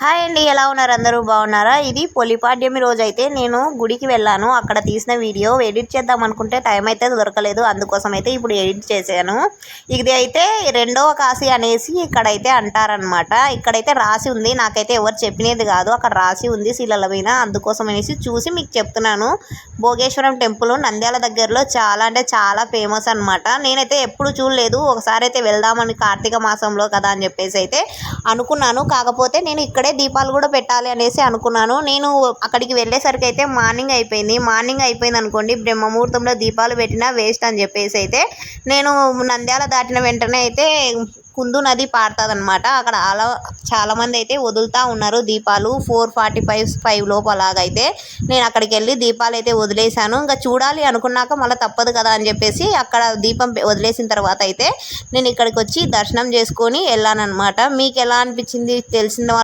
Hi అండి, ఎలా ఉన్నారు? అందరూ బాగున్నారా? ఇది పొలిపాడ్యమి రోజు అయితే నేను గుడికి వెళ్ళాను. అక్కడ తీసిన వీడియో ఎడిట్ చేద్దాం అనుకుంటే టైం అయితే దొరకలేదు. అందుకోసం అయితే ఇప్పుడు ఎడిట్ చేశాను. ఇది అయితే రెండవ కాశీ అనేసి ఇక్కడైతే అంటారనమాట. ఇక్కడైతే రాసి ఉంది, నాకైతే ఎవరు చెప్పినది కాదు, అక్కడ రాసి ఉంది శిలల మీద. అందుకోసం అనేసి చూసి మీకు చెప్తున్నాను. భోగేశ్వరం టెంపుల్ నంద్యాల దగ్గరలో చాలా అంటే చాలా ఫేమస్ అనమాట. నేనైతే ఎప్పుడు చూడలేదు. ఒకసారి అయితే వెళ్దామని కార్తీక మాసంలో కదా అని చెప్పేసి అయితే అనుకున్నాను. కాకపోతే నేను ఇక్కడే దీపాలు కూడా పెట్టాలి అనేసి అనుకున్నాను. నేను అక్కడికి వెళ్ళేసరికి అయితే మార్నింగ్ అయిపోయింది అనుకోండి. బ్రహ్మముహూర్తంలో దీపాలు పెట్టినా వేస్ట్ అని చెప్పేసి అయితే నేను నంద్యాల దాటిన వెంటనే అయితే కుందు నది పారుతుంది అనమాట. అక్కడ అలా చాలామంది అయితే వదులుతూ ఉన్నారు దీపాలు. 4:45 లోపు అలాగైతే నేను అక్కడికి వెళ్ళి దీపాలు అయితే వదిలేశాను. ఇంకా చూడాలి అనుకున్నాక మళ్ళీ తప్పదు కదా అని చెప్పేసి అక్కడ దీపం వదిలేసిన తర్వాత అయితే నేను ఇక్కడికి వచ్చి దర్శనం చేసుకొని వెళ్ళాను అనమాట. మీకు ఎలా అనిపించింది తెలిసిన